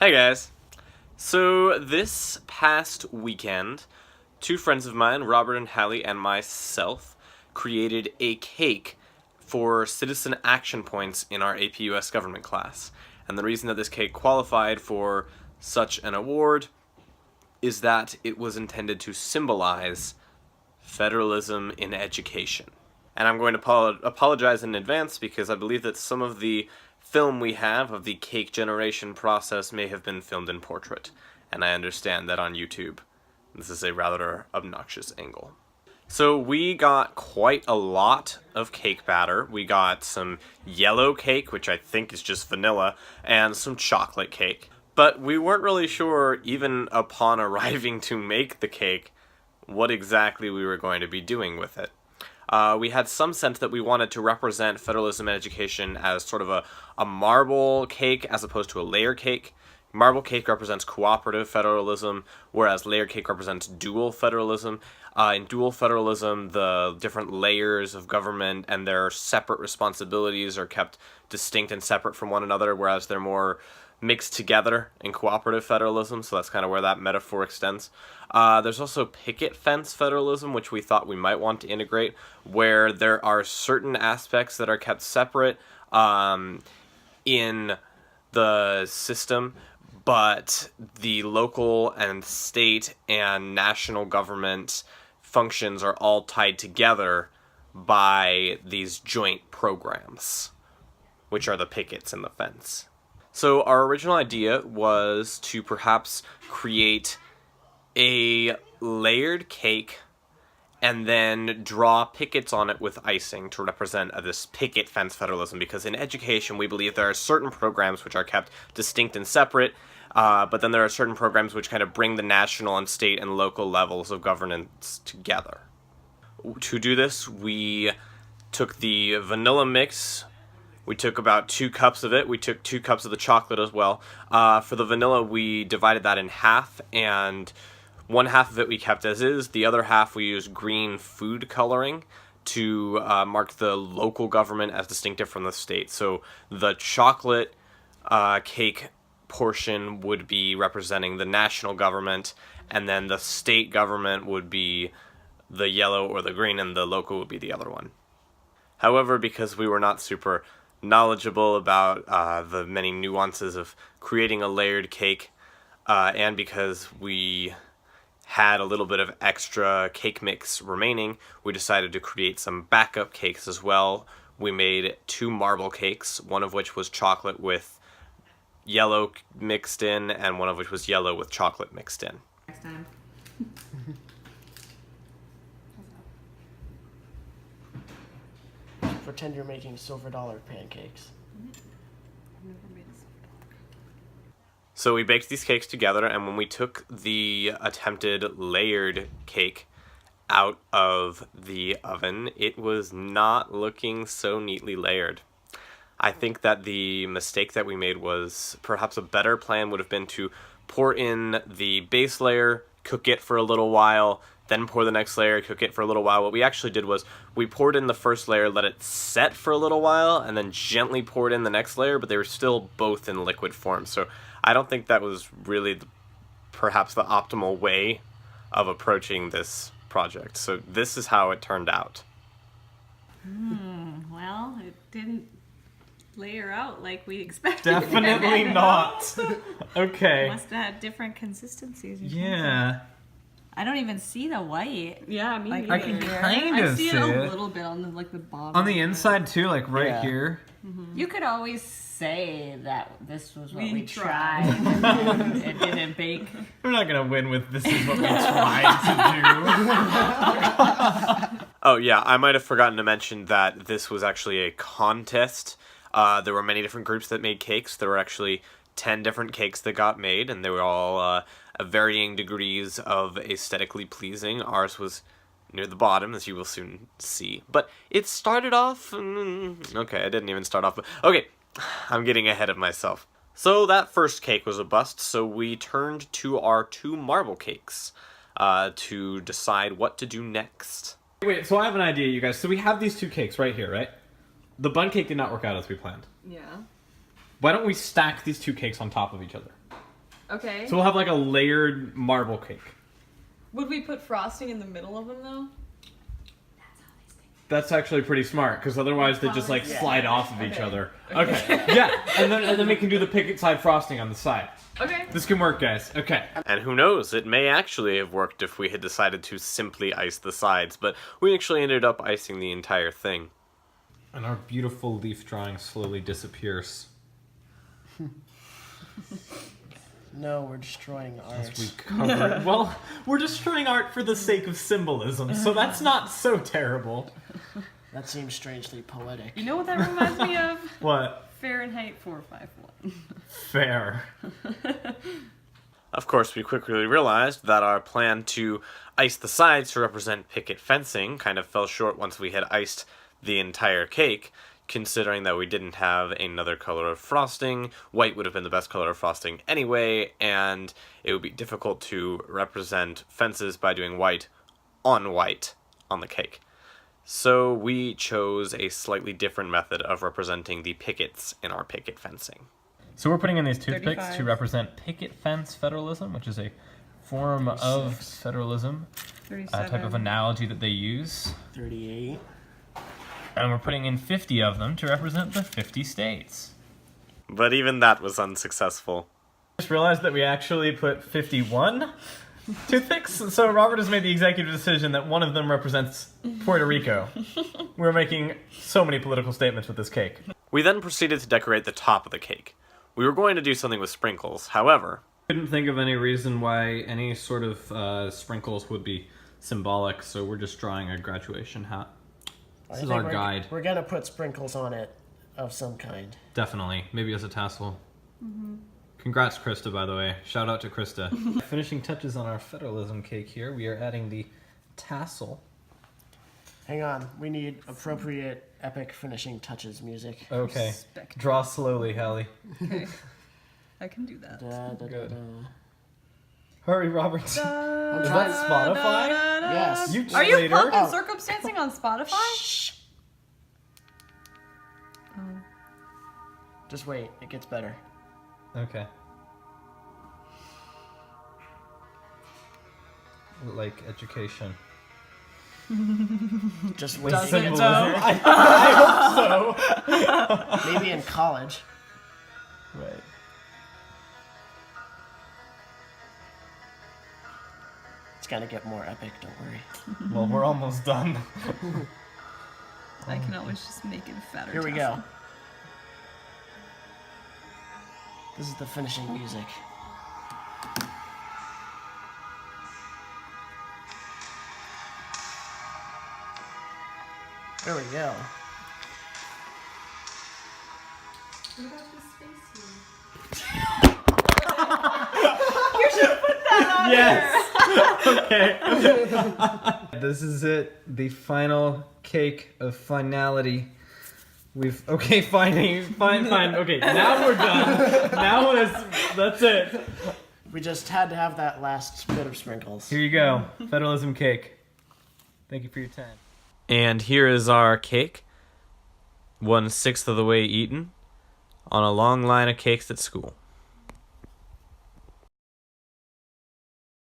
Hey guys! So this past weekend, two friends of mine, Robert and Hallie, and myself, created a cake for citizen action points in our AP US government class. And the reason that this cake qualified for such an award is that it was intended to symbolize federalism in education. And I'm going to apologize in advance because I believe that some of the film we have of the cake generation process may have been filmed in portrait, and I understand that on YouTube this is a rather obnoxious angle. So we got quite a lot of cake batter. We got some yellow cake, which I think is just vanilla, and some chocolate cake. But we weren't really sure, even upon arriving to make the cake, what exactly we were going to be doing with it. We had some sense that we wanted to represent federalism in education as sort of a marble cake as opposed to a layer cake. Marble cake represents cooperative federalism, whereas layer cake represents dual federalism. In dual federalism, the different layers of government and their separate responsibilities are kept distinct and separate from one another, whereas they're more mixed together in cooperative federalism, so that's kind of where that metaphor extends. There's also picket fence federalism, which we thought we might want to integrate, where there are certain aspects that are kept separate in the system, but the local and state and national government functions are all tied together by these joint programs, which are the pickets in the fence. So our original idea was to perhaps create a layered cake and then draw pickets on it with icing to represent this picket fence federalism, because in education we believe there are certain programs which are kept distinct and separate, but then there are certain programs which kind of bring the national and state and local levels of governance together. To do this, we took the vanilla mix. We took about 2 cups of it. We took 2 cups of the chocolate as well. For the vanilla, we divided that in half, and one half of it we kept as is. The other half we used green food coloring to mark the local government as distinctive from the state. So the chocolate cake portion would be representing the national government, and then the state government would be the yellow or the green, and the local would be the other one. However, because we were not super knowledgeable about the many nuances of creating a layered cake, and because we had a little bit of extra cake mix remaining, we decided to create some backup cakes as well. We made 2 marble cakes, one of which was chocolate with yellow mixed in, and one of which was yellow with chocolate mixed in. Next time. Pretend you're making silver dollar pancakes. I've never made a silver dollar. So we baked these cakes together, and when we took the attempted layered cake out of the oven, it was not looking so neatly layered. I think that the mistake that we made was perhaps a better plan would have been to pour in the base layer, cook it for a little while, then pour the next layer, cook it for a little while. What we actually did was we poured in the first layer, let it set for a little while, and then gently poured in the next layer, but they were still both in liquid form. So I don't think that was really perhaps the optimal way of approaching this project. So this is how it turned out. Well, it didn't layer out like we expected. Definitely not. Okay. Must have had different consistencies. Or Yeah. something. I don't even see the white. Yeah, me Like, neither. I can here. kind I of see see it a it. little bit on the the bottom. On the inside too, like right Yeah. here. You could always say that this was what We we tried. tried. It didn't bake. We're not gonna win with this is what we tried to do. Oh yeah, I might have forgotten to mention that this was actually a contest. There were many different groups that made cakes. There were actually 10 different cakes that got made, and they were all varying degrees of aesthetically pleasing. Ours was near the bottom, as you will soon see. But it started off... okay, I didn't even start off. But okay, I'm getting ahead of myself. So that first cake was a bust, so we turned to our 2 marble cakes to decide what to do next. Wait, so I have an idea, you guys. So we have these 2 cakes right here, right? The bun cake did not work out as we planned. Yeah. Why don't we stack these 2 cakes on top of each other? Okay. So we'll have like a layered marble cake. Would we put frosting in the middle of them though? That's actually pretty smart, because otherwise they just like Yeah. slide off of each Okay. other. Okay. Yeah, and then we can do the picket side frosting on the side. Okay. This can work, guys. Okay. And who knows, it may actually have worked if we had decided to simply ice the sides, but we actually ended up icing the entire thing. And our beautiful leaf drawing slowly disappears. No, we're destroying art. We cover. Well, we're destroying art for the sake of symbolism, so that's not so terrible. That seems strangely poetic. You know what that reminds me of? What? Fahrenheit 451. Fair. Of course, we quickly realized that our plan to ice the sides to represent picket fencing kind of fell short once we had iced the entire cake, considering that we didn't have another color of frosting. White would have been the best color of frosting anyway, and it would be difficult to represent fences by doing white on the cake. So we chose a slightly different method of representing the pickets in our picket fencing. So we're putting in these toothpicks 35. to represent picket fence federalism, which is a form of 36. federalism, 37. type of analogy that they use. 38. And we're putting in 50 of them to represent the 50 states. But even that was unsuccessful. Just realized that we actually put 51 toothpicks, so Robert has made the executive decision that one of them represents Puerto Rico. We're making so many political statements with this cake. We then proceeded to decorate the top of the cake. We were going to do something with sprinkles, however, Couldn't think of any reason why any sort of sprinkles would be symbolic, so we're just drawing a graduation hat. This is our guide. We're gonna put sprinkles on it of some kind. Definitely. Maybe as a tassel. Congrats, Krysta, by the way. Shout out to Krysta. Finishing touches on our federalism cake here. We are adding the tassel. Hang on, we need appropriate epic finishing touches music. Okay. Respect. Draw slowly, Hallie. Okay. I can do that. Da, da, Good. da. Hurry, Robert. Is that Spotify? Yes. You Are you traitor. pump and Oh. circumstancing on Spotify? Shh. Oh. Just wait, it gets better. Okay. Like education. Just wait. Does it Symbolism. though? I hope so. Maybe in college. Right. It's gonna get more epic, don't worry. Well, we're almost done. I can always just make it a fatter Here we tassel. go. This is the finishing music. There we go. What about this space here? You should put that on Yes. Okay. This is it. The final cake of finality. Fine. Okay, now we're done. Now that's it. We just had to have that last bit of sprinkles. Here you go. Federalism cake. Thank you for your time. And here is our cake, 1/6 of the way eaten, on a long line of cakes at school.